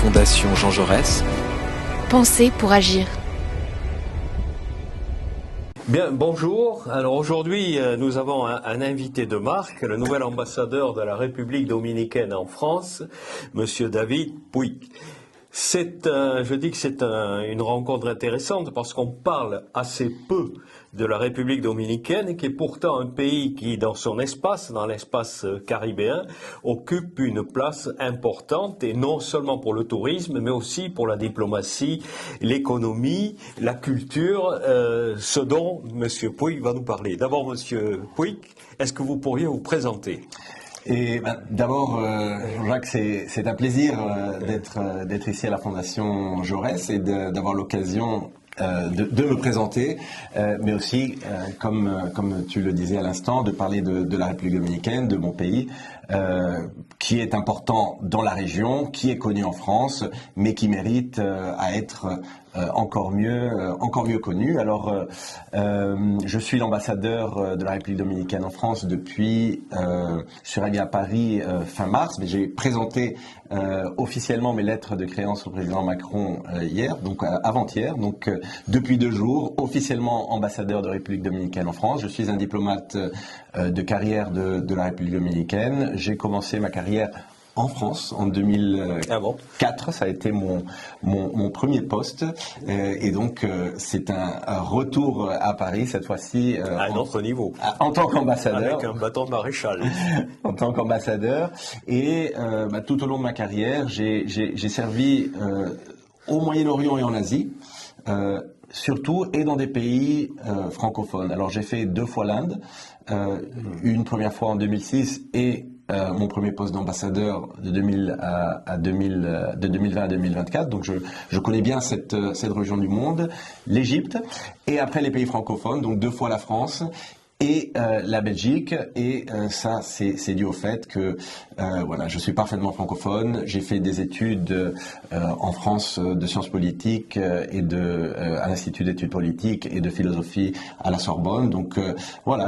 Fondation Jean Jaurès. Penser pour agir. Bien, bonjour. Alors aujourd'hui, nous avons un invité de marque, le nouvel ambassadeur de la République dominicaine en France, Monsieur David Puig. Je dis que c'est une rencontre intéressante parce qu'on parle assez peu de la République dominicaine, qui est pourtant un pays qui, dans son espace, dans l'espace caribéen, occupe une place importante, et non seulement pour le tourisme, mais aussi pour la diplomatie, l'économie, la culture, ce dont M. Puig va nous parler. D'abord, M. Puig, est-ce que vous pourriez vous présenter ? D'abord, Jacques, c'est un plaisir d'être ici à la Fondation Jaurès et d'avoir l'occasion de me présenter, mais aussi, comme tu le disais à l'instant, de parler de la République dominicaine, de mon pays, qui est important dans la région, qui est connu en France, mais qui mérite à être encore mieux connu. Alors, je suis l'ambassadeur de la République dominicaine en France depuis, je suis arrivé à Paris fin mars, mais j'ai présenté officiellement mes lettres de créance au président Macron hier, donc avant-hier, donc depuis 2 jours, officiellement ambassadeur de la République dominicaine en France. Je suis un diplomate de carrière de la République dominicaine. J'ai commencé ma carrière en France en 2004, ça a été mon premier poste, et donc c'est un retour à Paris cette fois-ci à un autre niveau, en tant qu'ambassadeur, avec un bâton de maréchal. En tant qu'ambassadeur, et tout au long de ma carrière, j'ai servi au Moyen-Orient et en Asie. Surtout, et dans des pays francophones. Alors j'ai fait 2 fois l'Inde, une première fois en 2006 et mon premier poste d'ambassadeur de 2020 à 2024. Donc je connais bien cette région du monde, l'Égypte, et après les pays francophones, donc 2 fois la France et la Belgique, et ça c'est dû au fait que je suis parfaitement francophone. J'ai fait des études en France de sciences politiques et à l'Institut d'études politiques et de philosophie à la Sorbonne. Donc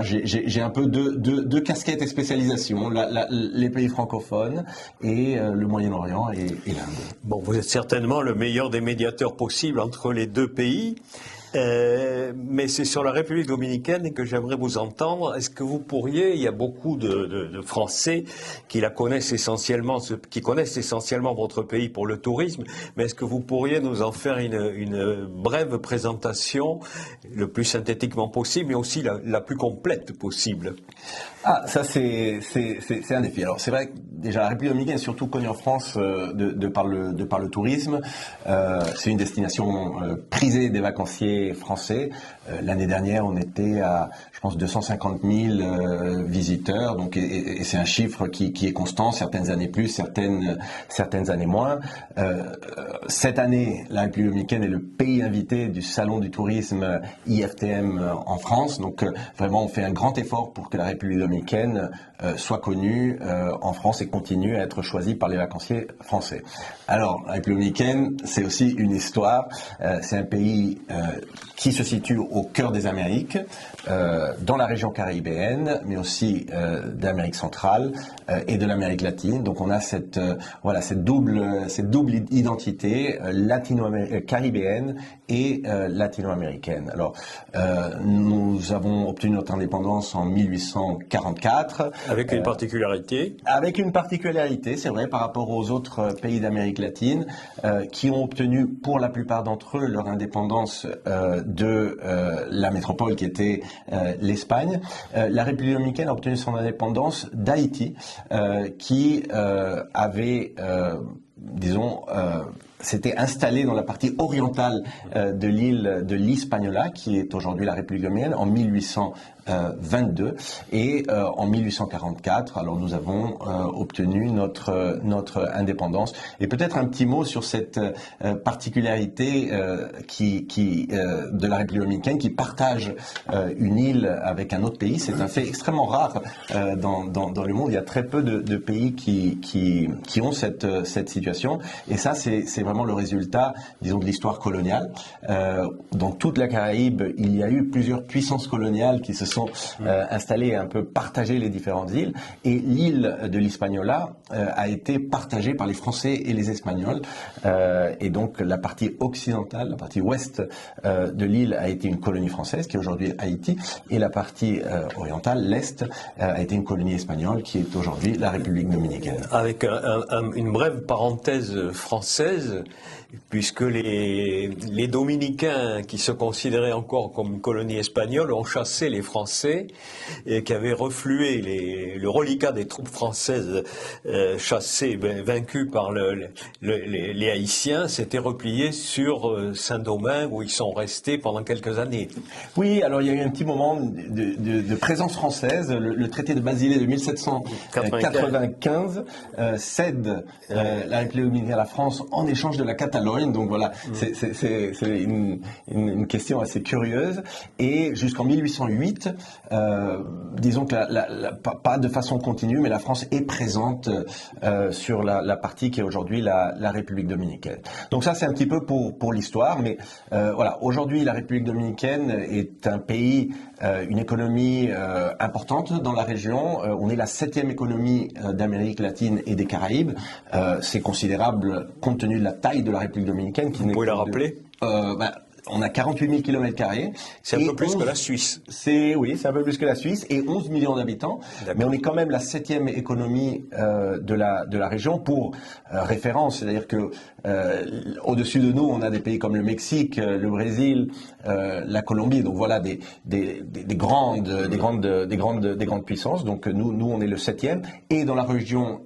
j'ai un peu de casquettes et spécialisations, les pays francophones et le Moyen-Orient et l'Inde. Bon, vous êtes certainement le meilleur des médiateurs possibles entre les 2 pays. Mais c'est sur la République dominicaine que j'aimerais vous entendre. Est-ce que vous pourriez, il y a beaucoup de Français qui connaissent essentiellement votre pays pour le tourisme, mais est-ce que vous pourriez nous en faire une brève présentation, le plus synthétiquement possible, mais aussi la plus complète possible? Ah, ça c'est un défi. Alors c'est vrai que déjà la République dominicaine est surtout connue en France de par le tourisme. C'est une destination prisée des vacanciers français. L'année dernière, on était à, je pense, 250 000 visiteurs. Donc, et c'est un chiffre qui est constant. Certaines années plus, certaines années moins. Cette année, la République dominicaine est le pays invité du Salon du tourisme IFTM en France. Donc, vraiment, on fait un grand effort pour que la République dominicaine soit connue en France et continue à être choisie par les vacanciers français. Alors, la République dominicaine, c'est aussi une histoire. C'est un pays qui se situe au cœur des Amériques, dans la région caribéenne, mais aussi d'Amérique centrale et de l'Amérique latine. Donc on a cette double identité caribéenne et latino-américaine. Alors nous avons obtenu notre indépendance en 1844. Avec une particularité. Avec une particularité, c'est vrai, par rapport aux autres pays d'Amérique latine, qui ont obtenu pour la plupart d'entre eux leur indépendance de la métropole qui était l'Espagne. La République dominicaine a obtenu son indépendance d'Haïti, qui avait, s'était installé dans la partie orientale de l'île de l'Hispaniola, qui est aujourd'hui la République dominicaine, en 1822, et en 1844, alors nous avons obtenu notre indépendance. Et peut-être un petit mot sur cette particularité de la République dominicaine, qui partage une île avec un autre pays. C'est un fait extrêmement rare dans le monde. Il y a très peu de pays qui ont cette situation, et ça c'est vraiment le résultat, disons, de l'histoire coloniale. Dans toute la Caraïbe, il y a eu plusieurs puissances coloniales qui se sont installées et un peu partagé les différentes îles. Et l'île de l'Hispaniola a été partagée par les Français et les Espagnols. Et donc la partie occidentale, la partie ouest de l'île a été une colonie française, qui est aujourd'hui Haïti. Et la partie orientale, l'est, a été une colonie espagnole, qui est aujourd'hui la République dominicaine. Avec une brève parenthèse française, puisque les Dominicains, qui se considéraient encore comme une colonie espagnole, ont chassé les Français et qui avaient reflué le reliquat des troupes françaises chassées, vaincues par les Haïtiens, s'étaient repliés sur Saint-Domingue, où ils sont restés pendant quelques années. Oui, alors il y a eu un petit moment de présence française. Le traité de Basilée de 1795 cède la République dominicaine à la France en échange de la Catalogne. Donc voilà, c'est une question assez curieuse. Et jusqu'en 1808, disons que pas de façon continue, mais la France est présente sur la partie qui est aujourd'hui la République dominicaine. Donc ça, c'est un petit peu pour l'histoire. Mais voilà, aujourd'hui, la République dominicaine est un pays, une économie importante dans la région. On est la 7e économie d'Amérique latine et des Caraïbes. C'est considérable compte tenu de la taille de la République dominicaine. Vous pouvez la rappeler? On a 48 000 km². C'est un peu plus que la Suisse. Oui, c'est un peu plus que la Suisse et 11 millions d'habitants. Mais on est quand même la 7e économie de la région. Pour référence, c'est-à-dire que au-dessus de nous, on a des pays comme le Mexique, le Brésil, la Colombie. Donc voilà des grandes puissances. Donc nous, on est le 7e. Et dans la région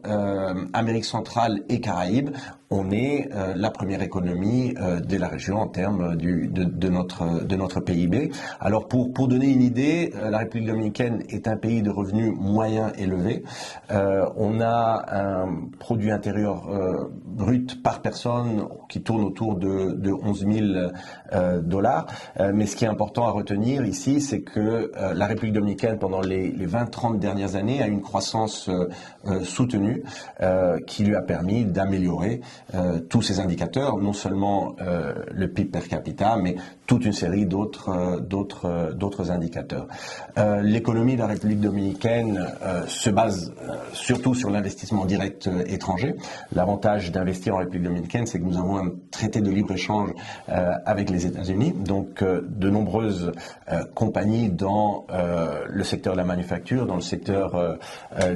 Amérique centrale et Caraïbes, on est la première économie de la région en termes de notre PIB. Alors pour donner une idée, la République dominicaine est un pays de revenus moyens élevés. On a un produit intérieur brut par personne qui tourne autour de 11 000 dollars. Mais ce qui est important à retenir ici, c'est que la République dominicaine, pendant les 20-30 dernières années, a une croissance soutenue qui lui a permis d'améliorer tous ces indicateurs, non seulement le PIB per capita, mais toute une série d'autres indicateurs. L'économie de la République dominicaine se base surtout sur l'investissement direct étranger. L'avantage d'investir en République dominicaine, c'est que nous avons un traité de libre-échange avec les États-Unis. Donc de nombreuses compagnies dans le secteur de la manufacture, dans le secteur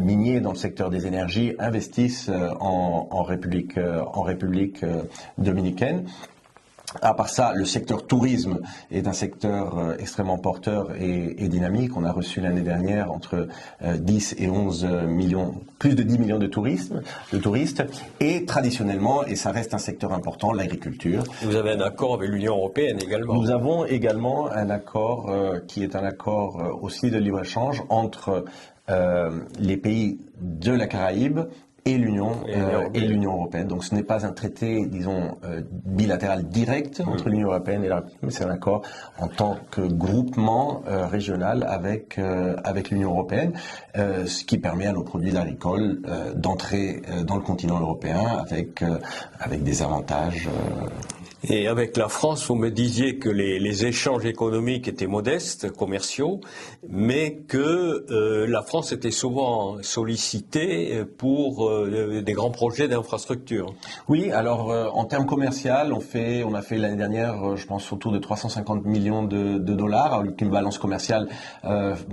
minier, dans le secteur des énergies, investissent en République dominicaine. À part ça, le secteur tourisme est un secteur extrêmement porteur et dynamique. On a reçu l'année dernière entre 10 et 11 millions, plus de 10 millions de touristes. Et traditionnellement, et ça reste un secteur important, l'agriculture. Vous avez un accord avec l'Union européenne également. Nous avons également un accord qui est un accord aussi de libre-échange entre les pays de la Caraïbe et l'Union européenne. Donc ce n'est pas un traité, disons, bilatéral direct entre l'Union européenne et la République, mais c'est un accord en tant que groupement régional avec l'Union européenne, ce qui permet à nos produits agricoles d'entrer dans le continent européen avec des avantages. Et avec la France, vous me disiez que les échanges économiques étaient modestes, commerciaux, mais que la France était souvent sollicitée pour des grands projets d'infrastructure. Oui, alors en termes commerciaux, on a fait l'année dernière, je pense, autour de 350 millions de dollars, avec une balance commerciale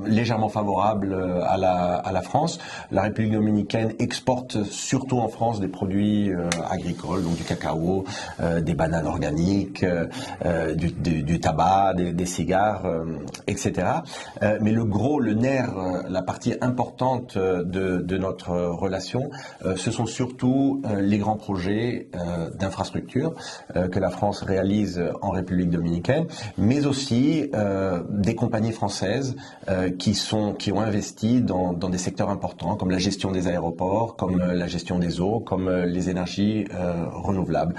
légèrement favorable à la France. La République dominicaine exporte surtout en France des produits agricoles, donc du cacao, des bananes organiques, du tabac, des cigares, etc. Mais le nerf, la partie importante de notre relation, ce sont surtout les grands projets d'infrastructure que la France réalise en République dominicaine, mais aussi des compagnies françaises qui ont investi dans des secteurs importants, comme la gestion des aéroports, comme la gestion des eaux, comme les énergies renouvelables.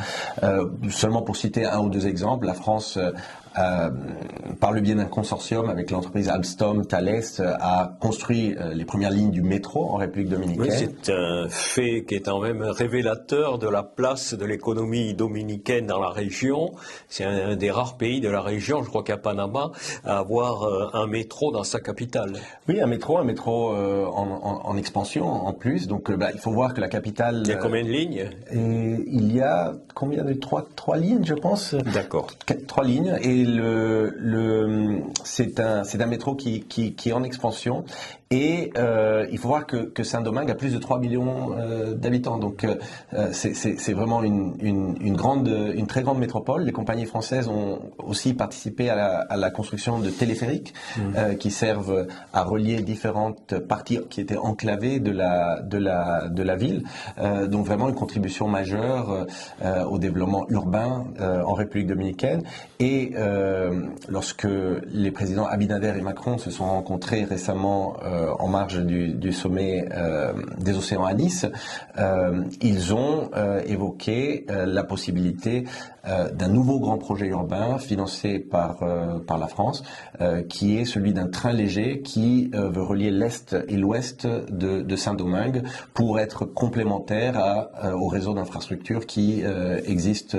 Seulement pour citer un ou deux exemples, la France par le biais d'un consortium avec l'entreprise Alstom, Thales, a construit les premières lignes du métro en République dominicaine. Oui, c'est un fait qui est quand même révélateur de la place de l'économie dominicaine dans la région. C'est un des rares pays de la région, je crois qu'à Panama, à avoir un métro dans sa capitale. Oui, un métro en expansion en plus. Donc il faut voir que la capitale... Il y a combien de lignes? Il y a combien de trois lignes, je pense. D'accord. 3 lignes. Et c'est un métro qui est en expansion. Et il faut voir que Saint-Domingue a plus de 3 millions d'habitants. Donc c'est vraiment une très grande métropole. Les compagnies françaises ont aussi participé à la construction de téléphériques qui servent à relier différentes parties qui étaient enclavées de la ville. Donc vraiment une contribution majeure au développement urbain en République dominicaine. Et lorsque les présidents Abinader et Macron se sont rencontrés récemment en marge du sommet des océans à Nice, ils ont évoqué la possibilité d'un nouveau grand projet urbain financé par la France, qui est celui d'un train léger qui veut relier l'Est et l'Ouest de Saint-Domingue pour être complémentaire au réseau d'infrastructures qui existe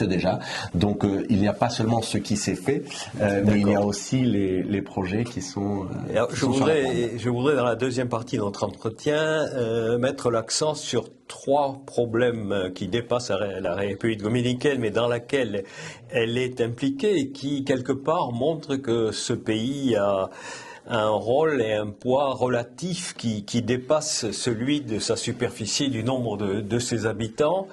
déjà. Donc il n'y a pas seulement ce qui s'est fait, mais il y a aussi les projets qui sont... Je voudrais dans la deuxième partie de notre entretien mettre l'accent sur 3 problèmes qui dépassent la République dominicaine, mais dans laquelle elle est impliquée et qui, quelque part, montrent que ce pays a un rôle et un poids relatif qui dépasse celui de sa superficie, du nombre de ses habitants.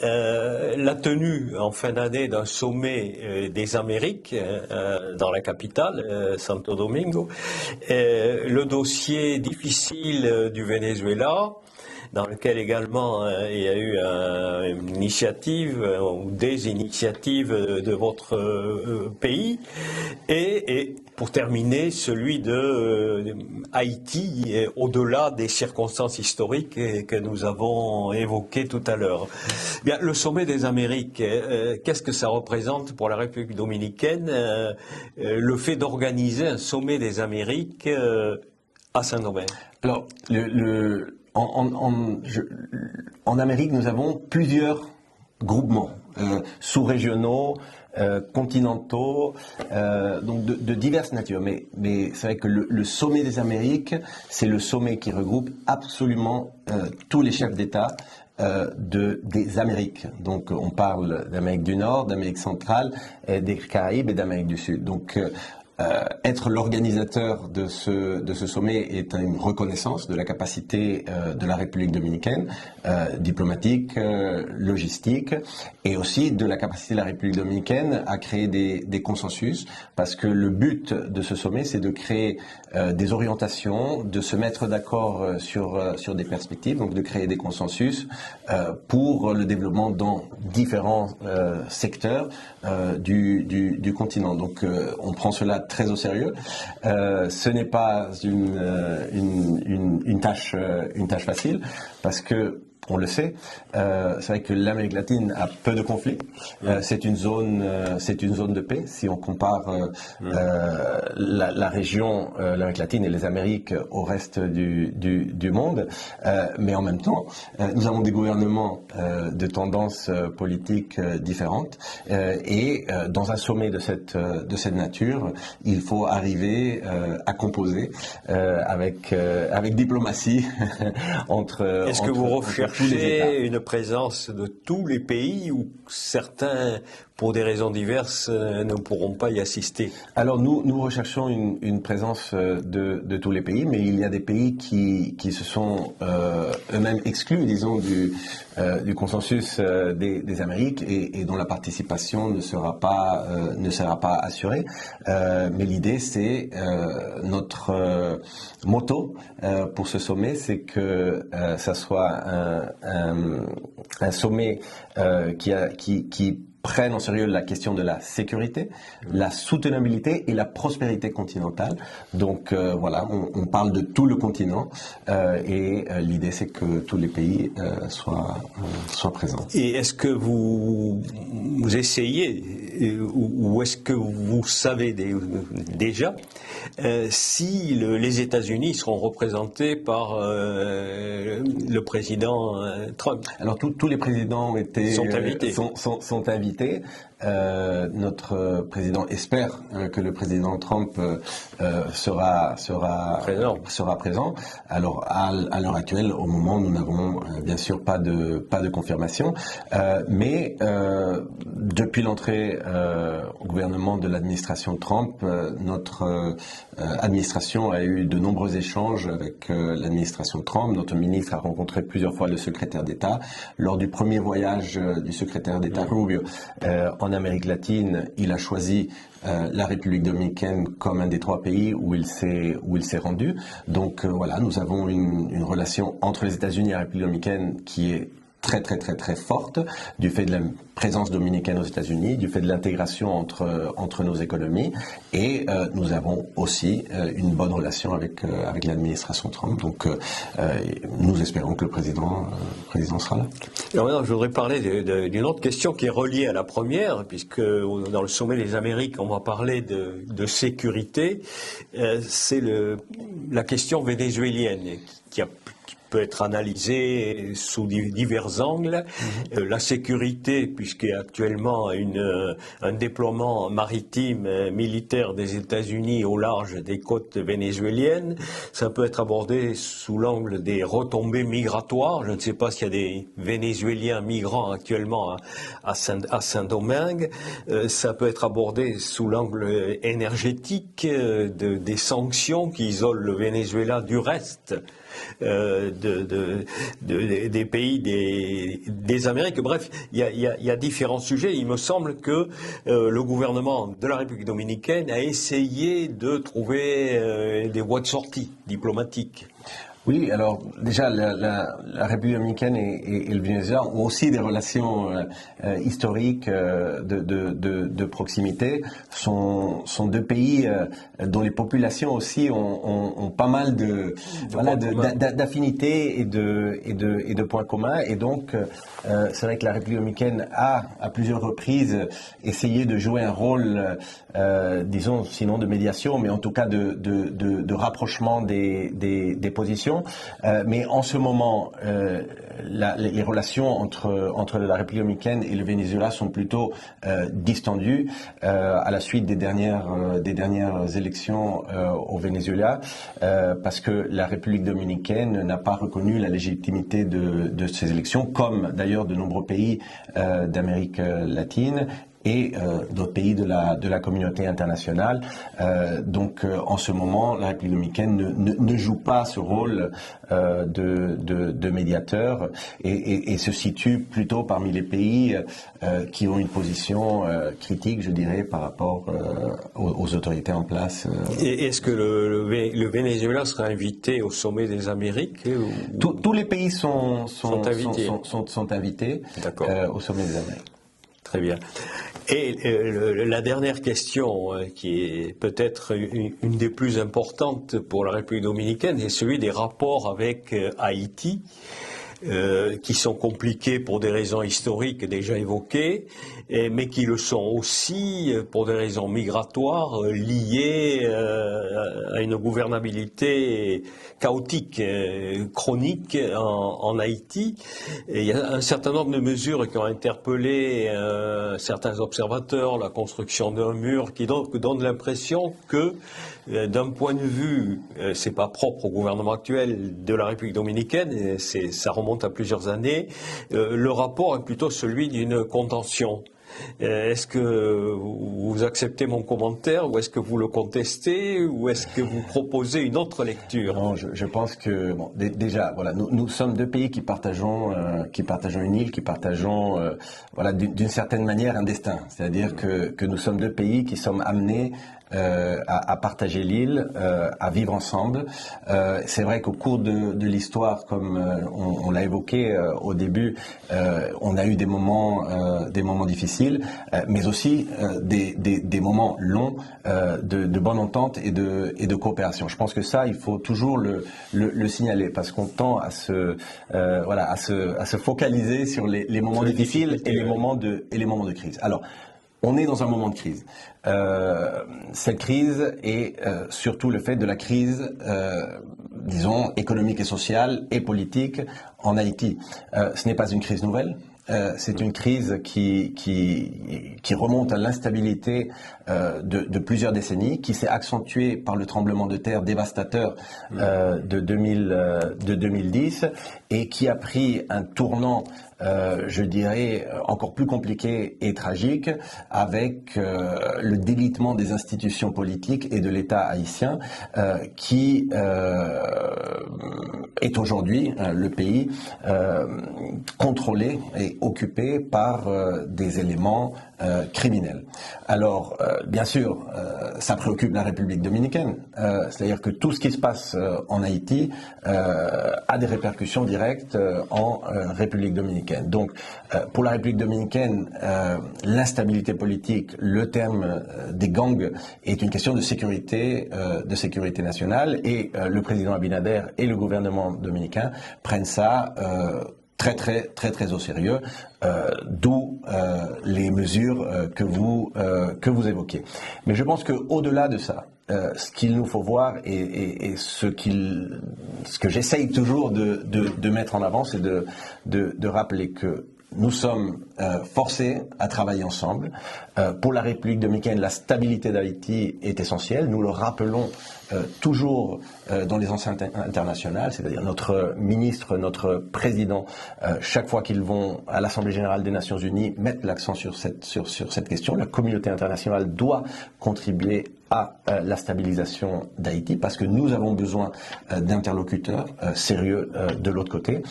La tenue en fin d'année d'un sommet des Amériques dans la capitale, Santo Domingo, le dossier difficile du Venezuela, dans lequel également il y a eu une initiative ou des initiatives de votre pays, et pour terminer celui de Haïti, au-delà des circonstances historiques que nous avons évoquées tout à l'heure. Bien, le sommet des Amériques, qu'est-ce que ça représente pour la République dominicaine, le fait d'organiser un sommet des Amériques à Saint-Domingue? Alors, en Amérique, nous avons plusieurs groupements sous-régionaux, continentaux, donc de diverses natures. Mais c'est vrai que le sommet des Amériques, c'est le sommet qui regroupe absolument tous les chefs d'État des Amériques. Donc on parle d'Amérique du Nord, d'Amérique centrale, des Caraïbes et d'Amérique du Sud. Donc être l'organisateur de ce sommet est une reconnaissance de la capacité de la République dominicaine, diplomatique, logistique, et aussi de la capacité de la République dominicaine à créer des consensus, parce que le but de ce sommet, c'est de créer des orientations, de se mettre d'accord sur des perspectives, donc de créer des consensus pour le développement dans différents secteurs du continent. Donc on prend cela très au sérieux. Ce n'est pas une tâche facile, parce que on le sait, c'est vrai que l'Amérique latine a peu de conflits. C'est une zone de paix. Si on compare la région, l'Amérique latine et les Amériques au reste du monde, mais en même temps, nous avons des gouvernements de tendances politiques différentes, et dans un sommet de cette nature, il faut arriver à composer avec diplomatie entre. Est-ce que vous recherchez une présence de tous les pays, ou certains, pour des raisons diverses, ne pourront pas y assister? Alors nous recherchons une présence de tous les pays, mais il y a des pays qui se sont eux-mêmes exclus, disons, du consensus des Amériques, et dont la participation ne sera pas assurée. Mais l'idée, c'est notre motto pour ce sommet, c'est que ça soit un sommet qui prennent en sérieux la question de la sécurité, la soutenabilité et la prospérité continentale. Donc voilà, on parle de tout le continent, et l'idée, c'est que tous les pays soient présents. Et est-ce que vous essayez ou est-ce que vous savez déjà si les États-Unis seront représentés par le président Trump? Alors tous les présidents sont invités. Sont invités. Notre président espère que le président Trump sera présent. Alors à l'heure actuelle, au moment, nous n'avons bien sûr pas de confirmation, mais depuis l'entrée au gouvernement de l'administration Trump, notre administration a eu de nombreux échanges avec l'administration Trump. Notre ministre a rencontré plusieurs fois le secrétaire d'État. Lors du premier voyage du secrétaire d'État Rubio en Amérique latine, il a choisi la République dominicaine comme un des 3 pays où il s'est rendu. Donc voilà, nous avons une relation entre les États-Unis et la République dominicaine qui est très forte, du fait de la présence dominicaine aux États-Unis, du fait de l'intégration entre nos économies, et nous avons aussi une bonne relation avec l'administration Trump. Donc nous espérons que le président sera là. Alors maintenant, je voudrais parler d'une autre question qui est reliée à la première, puisque dans le sommet des Amériques, on va parler de sécurité. C'est la question vénézuélienne qui peut être analysée sous divers angles. La sécurité, puisqu'il y a actuellement un déploiement maritime militaire des États-Unis au large des côtes vénézuéliennes, ça peut être abordé sous l'angle des retombées migratoires. Je ne sais pas s'il y a des Vénézuéliens migrants actuellement à Saint-Domingue. Ça peut être abordé sous l'angle énergétique, des sanctions qui isolent le Venezuela du reste des pays des Amériques. Bref, il y a différents sujets. Il me semble que le gouvernement de la République dominicaine a essayé de trouver des voies de sortie diplomatiques. Oui, alors déjà la République dominicaine et le Venezuela ont aussi des relations historiques de proximité. Sont 2 pays dont les populations aussi ont pas mal d'affinités et de points communs. Et donc c'est vrai que la République dominicaine a à plusieurs reprises essayé de jouer un rôle, disons sinon de médiation, mais en tout cas de rapprochement des positions. Mais en ce moment, les relations entre la République dominicaine et le Venezuela sont plutôt distendues à la suite des dernières élections au Venezuela, parce que la République dominicaine n'a pas reconnu la légitimité de ces élections, comme d'ailleurs de nombreux pays d'Amérique latine et d'autres pays de la communauté internationale. Donc en ce moment, la République dominicaine ne joue pas ce rôle de médiateur et se situe plutôt parmi les pays qui ont une position critique, je dirais, par rapport aux autorités en place. Et est-ce que le Venezuela sera invité au sommet des Amériques Tous les pays sont invités au sommet des Amériques. Très bien. Et la dernière question, qui est peut-être une des plus importantes pour la République dominicaine, est celui des rapports avec Haïti, qui sont compliqués pour des raisons historiques déjà évoquées, mais qui le sont aussi pour des raisons migratoires liées à une gouvernabilité chaotique, chronique en Haïti. Et il y a un certain nombre de mesures qui ont interpellé certains observateurs, la construction d'un mur, qui donne l'impression que d'un point de vue, c'est pas propre au gouvernement actuel de la République dominicaine, ça remonte à plusieurs années, le rapport est plutôt celui d'une contention. Est-ce que vous acceptez mon commentaire ou est-ce que vous le contestez ou est-ce que vous proposez une autre lecture? Non, je pense que déjà voilà, nous sommes 2 pays qui partageons une île, qui partageons voilà d'une certaine manière un destin. C'est-à-dire que nous sommes 2 pays qui sommes amenés à partager l'île, à vivre ensemble. C'est vrai qu'au cours de l'histoire, comme on l'a évoqué au début, on a eu des moments difficiles, mais aussi des moments longs de bonne entente et de coopération. Je pense que ça, il faut toujours le signaler, parce qu'on tend à se focaliser sur les moments difficiles et les moments de crise. Alors, on est dans un moment de crise. Cette crise est surtout le fait de la crise, disons, économique et sociale et politique en Haïti. Ce n'est pas une crise nouvelle. C'est une crise qui remonte à l'instabilité de plusieurs décennies, qui s'est accentuée par le tremblement de terre dévastateur de 2010 et qui a pris un tournant, je dirais, encore plus compliqué et tragique avec le délitement des institutions politiques et de l'État haïtien qui est aujourd'hui le pays contrôlé et occupé par des éléments criminels. Alors, bien sûr, ça préoccupe la République dominicaine, c'est-à-dire que tout ce qui se passe en Haïti a des répercussions directes en République dominicaine. Donc, pour la République dominicaine, l'instabilité politique, le terme des gangs est une question de sécurité nationale, et le président Abinader et le gouvernement dominicain prennent ça très au sérieux, d'où les mesures que vous évoquez. Mais je pense qu'au-delà de ça, ce qu'il nous faut voir et ce que j'essaye toujours de mettre en avant, c'est de rappeler que nous sommes forcés à travailler ensemble. Pour la République dominicaine, la stabilité d'Haïti est essentielle. Nous le rappelons toujours dans les enceintes internationales, c'est-à-dire notre ministre, notre président, chaque fois qu'ils vont à l'Assemblée générale des Nations Unies, mettent l'accent sur cette question. La communauté internationale doit contribuer à la stabilisation d'Haïti parce que nous avons besoin d'interlocuteurs sérieux de l'autre côté.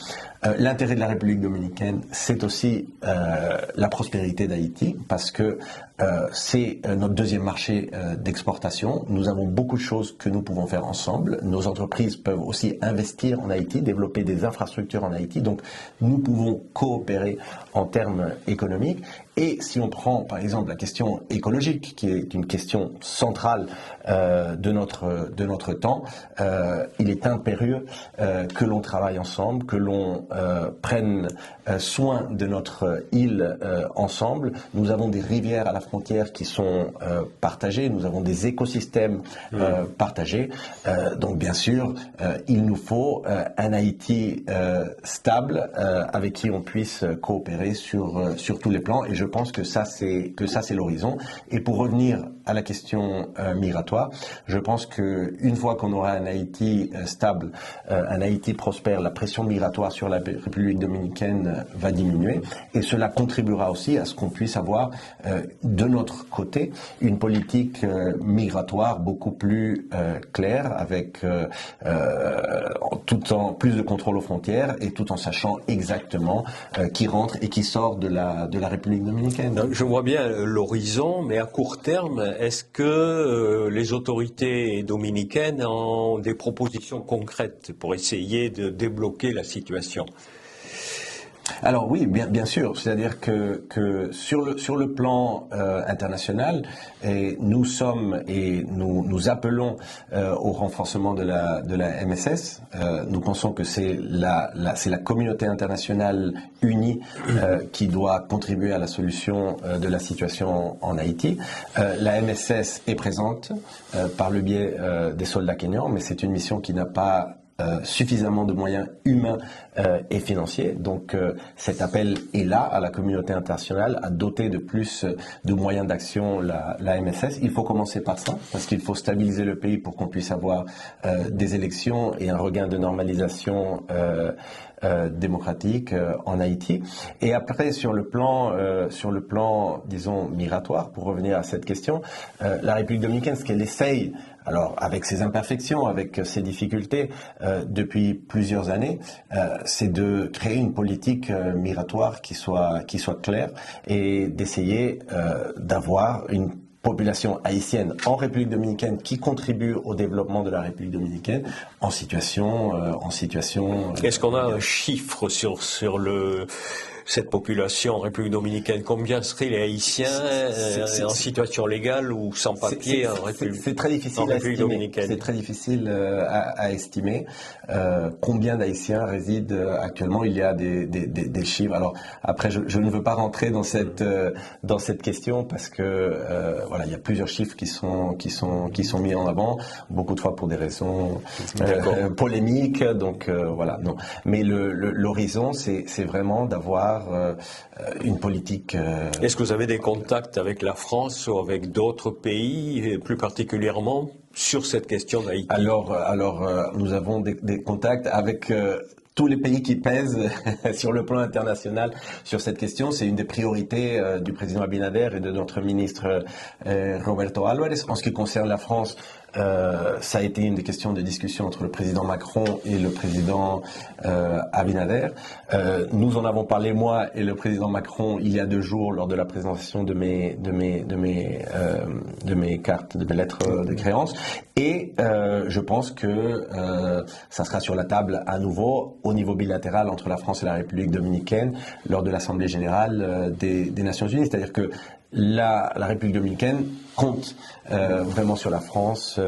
L'intérêt de la République dominicaine, c'est aussi la prospérité d'Haïti parce que c'est notre deuxième marché d'exportation. Nous avons beaucoup de choses que nous pouvons faire ensemble. Nos entreprises peuvent aussi investir en Haïti, développer des infrastructures en Haïti. Donc, nous pouvons coopérer en termes économiques. Et si on prend, par exemple, la question écologique, qui est une question centrale de notre temps, il est impérieux que l'on travaille ensemble, que l'on prenne soin de notre île ensemble. Nous avons des rivières à la frontière qui sont partagées, nous avons des écosystèmes partagés. Donc bien sûr, il nous faut un Haïti stable avec qui on puisse coopérer sur tous les plans. Et je pense que ça c'est l'horizon. Et pour revenir à la question migratoire, je pense qu'une fois qu'on aura un Haïti stable, un Haïti prospère, la pression migratoire sur la République dominicaine va diminuer, et cela contribuera aussi à ce qu'on puisse avoir de notre côté une politique migratoire beaucoup plus claire, avec tout en plus de contrôle aux frontières et tout en sachant exactement qui rentre et qui sort de la République dominicaine. Donc, je vois bien l'horizon, mais à court terme, est-ce que les autorités dominicaines ont des propositions concrètes pour essayer de débloquer la situation ? Alors oui, bien sûr. C'est-à-dire que sur le plan international, nous appelons au renforcement de la MSS. Nous pensons que c'est la communauté internationale unie qui doit contribuer à la solution de la situation en Haïti. La MSS est présente par le biais des soldats kenyans, mais c'est une mission qui n'a pas suffisamment de moyens humains et financiers. Donc cet appel est là à la communauté internationale à doter de plus de moyens d'action la MSS. Il faut commencer par ça, parce qu'il faut stabiliser le pays pour qu'on puisse avoir des élections et un regain de normalisation démocratique en Haïti. Et après, sur le plan, disons, migratoire, pour revenir à cette question, la République dominicaine, ce qu'elle essaye, alors avec ses imperfections, avec ses difficultés, depuis plusieurs années, c'est de créer une politique migratoire qui soit claire et d'essayer d'avoir une population haïtienne en République dominicaine qui contribue au développement de la République dominicaine en situation. Est-ce qu'on a un chiffre sur cette population en République dominicaine? Combien seraient les Haïtiens en situation légale ou sans papier en République? C'est très difficile à estimer. C'est très difficile à estimer. Combien d'Haïtiens résident actuellement? Il y a des chiffres. Alors après, je ne veux pas rentrer dans cette question parce que voilà, il y a plusieurs chiffres qui sont mis en avant, beaucoup de fois pour des raisons polémiques. Donc voilà, non. Mais l'horizon, c'est vraiment d'avoir une politique. Est-ce que vous avez des contacts avec la France ou avec d'autres pays, et plus particulièrement sur cette question d'Haïti? Alors, nous avons des contacts avec tous les pays qui pèsent sur le plan international sur cette question. C'est une des priorités du président Abinader et de notre ministre Roberto Álvarez. En ce qui concerne la France, ça a été une des questions de discussion entre le président Macron et le président Abinader. Nous en avons parlé, moi et le président Macron, il y a 2 jours lors de la présentation de mes cartes, de mes lettres de créance. Et je pense que ça sera sur la table à nouveau au niveau bilatéral entre la France et la République dominicaine lors de l'Assemblée générale des Nations Unies. C'est-à-dire que la République dominicaine compte vraiment sur la France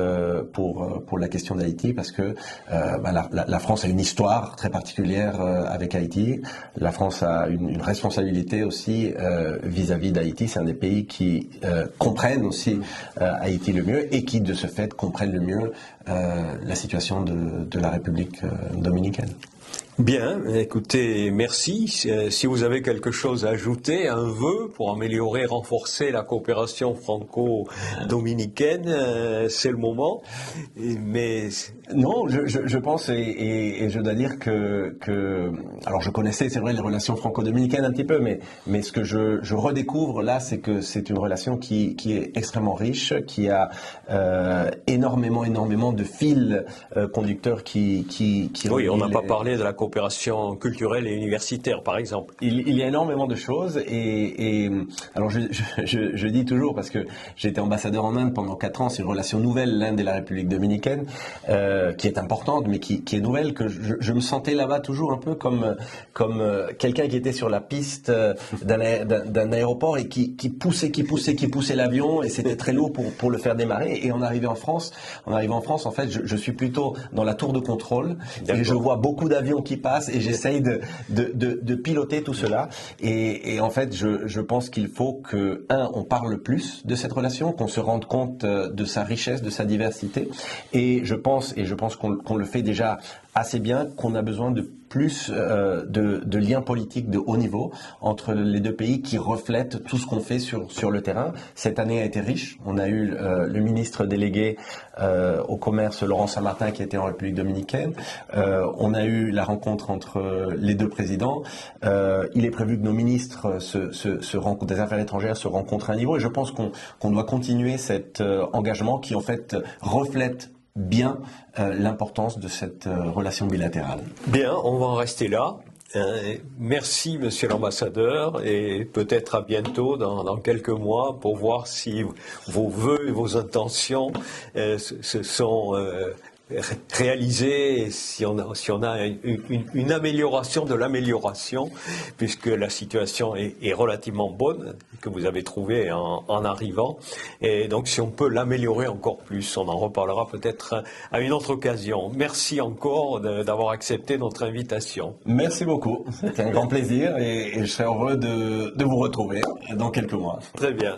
pour la question d'Haïti parce que la France a une histoire très particulière avec Haïti. La France a une responsabilité aussi vis-à-vis d'Haïti. C'est un des pays qui comprennent aussi Haïti le mieux et qui de ce fait comprennent le mieux la situation de la République dominicaine. Bien, écoutez, merci. Si vous avez quelque chose à ajouter, un vœu pour améliorer, renforcer la coopération franco-dominicaine, c'est le moment. Mais non, je pense et je dois dire que alors je connaissais, c'est vrai, les relations franco-dominicaines un petit peu, mais ce que je redécouvre là, c'est que c'est une relation qui est extrêmement riche, qui a énormément de fils conducteurs qui oui, on n'a pas parlé de la coopération culturelle et universitaire, par exemple. Il y a énormément de choses et alors je dis toujours, parce que j'étais ambassadeur en Inde pendant 4 ans, c'est une relation nouvelle, l'Inde et la République dominicaine, qui est importante, mais qui est nouvelle, que je me sentais là-bas toujours un peu comme quelqu'un qui était sur la piste d'un aéroport et qui poussait l'avion, et c'était très lourd pour le faire démarrer. Et en arrivant en France, en fait, je suis plutôt dans la tour de contrôle et je vois beaucoup d'avions qui passent et j'essaye de piloter tout cela. Et en fait, je pense qu'il faut que, on parle plus de cette relation, qu'on se rende compte de sa richesse, de sa diversité. Et je pense qu'on le fait déjà assez bien, qu'on a besoin de plus de liens politiques de haut niveau entre les 2 pays qui reflètent tout ce qu'on fait sur le terrain. Cette année a été riche. On a eu le ministre délégué au commerce, Laurent Saint-Martin, qui était en République dominicaine. On a eu la rencontre entre les 2 présidents. Il est prévu que nos ministres des Affaires étrangères se rencontrent à un niveau. Et je pense qu'on doit continuer cet engagement qui, en fait, reflète bien l'importance de cette relation bilatérale. Bien, on va en rester là. Merci, monsieur l'ambassadeur, et peut-être à bientôt dans quelques mois pour voir si vos vœux et vos intentions se sont réalisés, si on a une amélioration de l'amélioration, puisque la situation est relativement bonne, que vous avez trouvée en arrivant, et donc si on peut l'améliorer encore plus, on en reparlera peut-être à une autre occasion. Merci encore d'avoir accepté notre invitation. Merci beaucoup, c'était un grand plaisir et je serai heureux de vous retrouver dans quelques mois. Très bien.